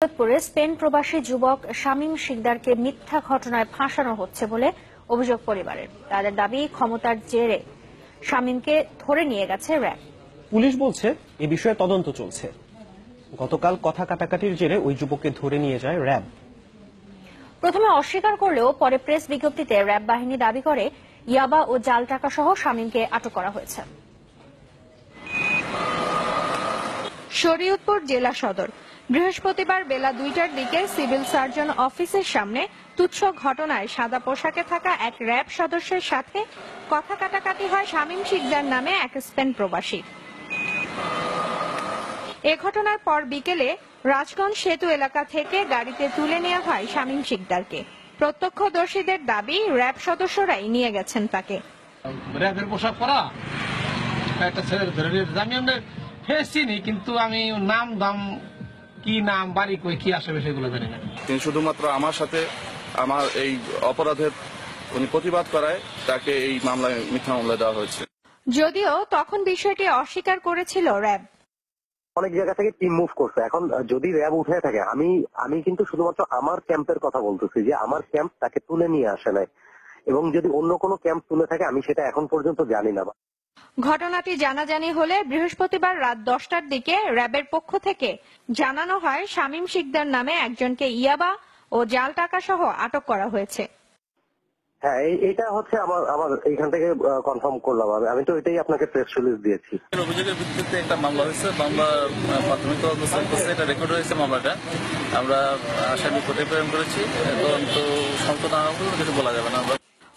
সৈয়দপুরে Spain প্রবাসী যুবক শামীম শিকদারকে মিথ্যা ঘটনায় ফাঁসানো হচ্ছে বলে অভিযোগ পরিবারের। তাদের দাবি, ক্ষমতার জেরে শামীমকে ধরে নিয়ে গেছে র্যাব। পুলিশ বলছে এ বিষয়ে তদন্ত চলছে। গতকাল কথা কাটাকাটির জেরে ওই যুবককে ধরে নিয়ে যায় র্যাব। প্রথমে অস্বীকার করলেও পরে প্রেস বিজ্ঞপ্তিতে র্যাব বাহিনী দাবি করে ইয়াবা ও জাল টাকা সহ শামীমকে আটক করা হয়েছে। শরীয়তপুর জেলা সদর বৃহস্পতিবার বেলা 2টার দিকে সিভিল সার্জন অফিসের সামনে তুচ্ছ ঘটনায় সাদা পোশাকে থাকা এক র্যাব সদস্যের সাথে কথা কাটাকাটি হয় শামীম শিকদার নামে এক স্পেন প্রবাসী। এ ঘটনার পর বিকেলে রাজগঞ্জ সেতু এলাকা থেকে গাড়িতে তুলে নেওয়া হয় শামীম শিকদারকে। প্রত্যক্ষদর্শীদের দাবি, র্যাব সদস্যরাই নিয়ে গেছেন তাকে। র্যাবের পোশাক পরা একটা ছেলে ধরে নিয়ে আমি চিনি, কিন্তু আমি নাম দাম কি নাম বাড়ি কই কি আসবে সেগুলো জানি না। তিনি শুধুমাত্র আমার সাথে আমার এই অপরাধের উনি প্রতিবাদ করায় তাকে এই মামলায় মিথ্যা মামলা দেওয়া হয়েছে। যদিও তখন বিষয়টি অস্বীকার করেছিল র্যাব। অনেক জায়গা থেকে টিম মুভ করছে। এখন যদি র্যাব উঠে থাকে, আমি কিন্তু শুধুমাত্র আমার ক্যাম্পের কথা বলতেছি যে আমার ক্যাম্প তাকে তুলে নিয়ে আসে নাই, এবং যদি অন্য কোনো ক্যাম্প তুলে থাকে আমি সেটা এখন পর্যন্ত জানি না। ঘটনাটি জানাজানি হলে বৃহস্পতিবার রাত 10টার দিকে র্যাবের পক্ষ থেকে জানানো হয় শামীম শিকদার নামে একজনকে ইয়াবা ও জাল টাকা সহ আটক করা হয়েছে। হ্যাঁ, এটা হচ্ছে আমার এইখান থেকে কনফার্ম করলাম। আমি তো এটাই আপনাকে প্রেস রিলিজ দিয়েছি। অভিযোগের ভিত্তিতে একটা মামলা হয়েছে, মামলা প্রাথমিক তদন্ত চলতেছে, এটা রেকর্ড হয়েছে। মামলাটা আমরা আসামি কোর্টে প্রেরণ করেছি। তদন্ত সম্পূর্ণ কিছু বলা যাবে না।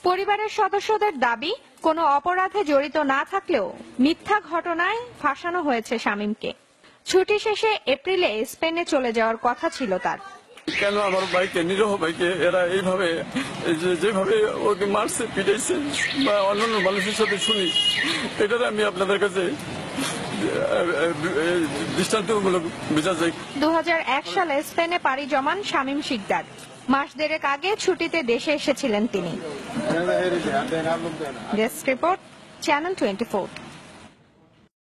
পরিবারের সদস্যদের দাবি, কোনো অপরাধে জড়িত না থাকলেও মিথ্যা ঘটনায় ফাঁসানো হয়েছে শামীমকে। ছুটি শেষে এপ্রিলে স্পেনে চলে যাওয়ার কথা ছিল তার। কেন আমার ভাইকে, নিরহ ভাইকে এরা এইভাবে যেভাবে ওকে মারছে, পিটাইছে বা অন্যান্য মানুষের সাথে শুনি, এটার আমি আপনাদের কাছে দৃষ্টান্তমূলক বিচার চাই। 2001 সালে স্পেনে পাড়ি জমান শামীম শিকদার। মাস দেড়েক আগে ছুটিতে দেশে এসেছিলেন তিনি। Desk report, channel 24।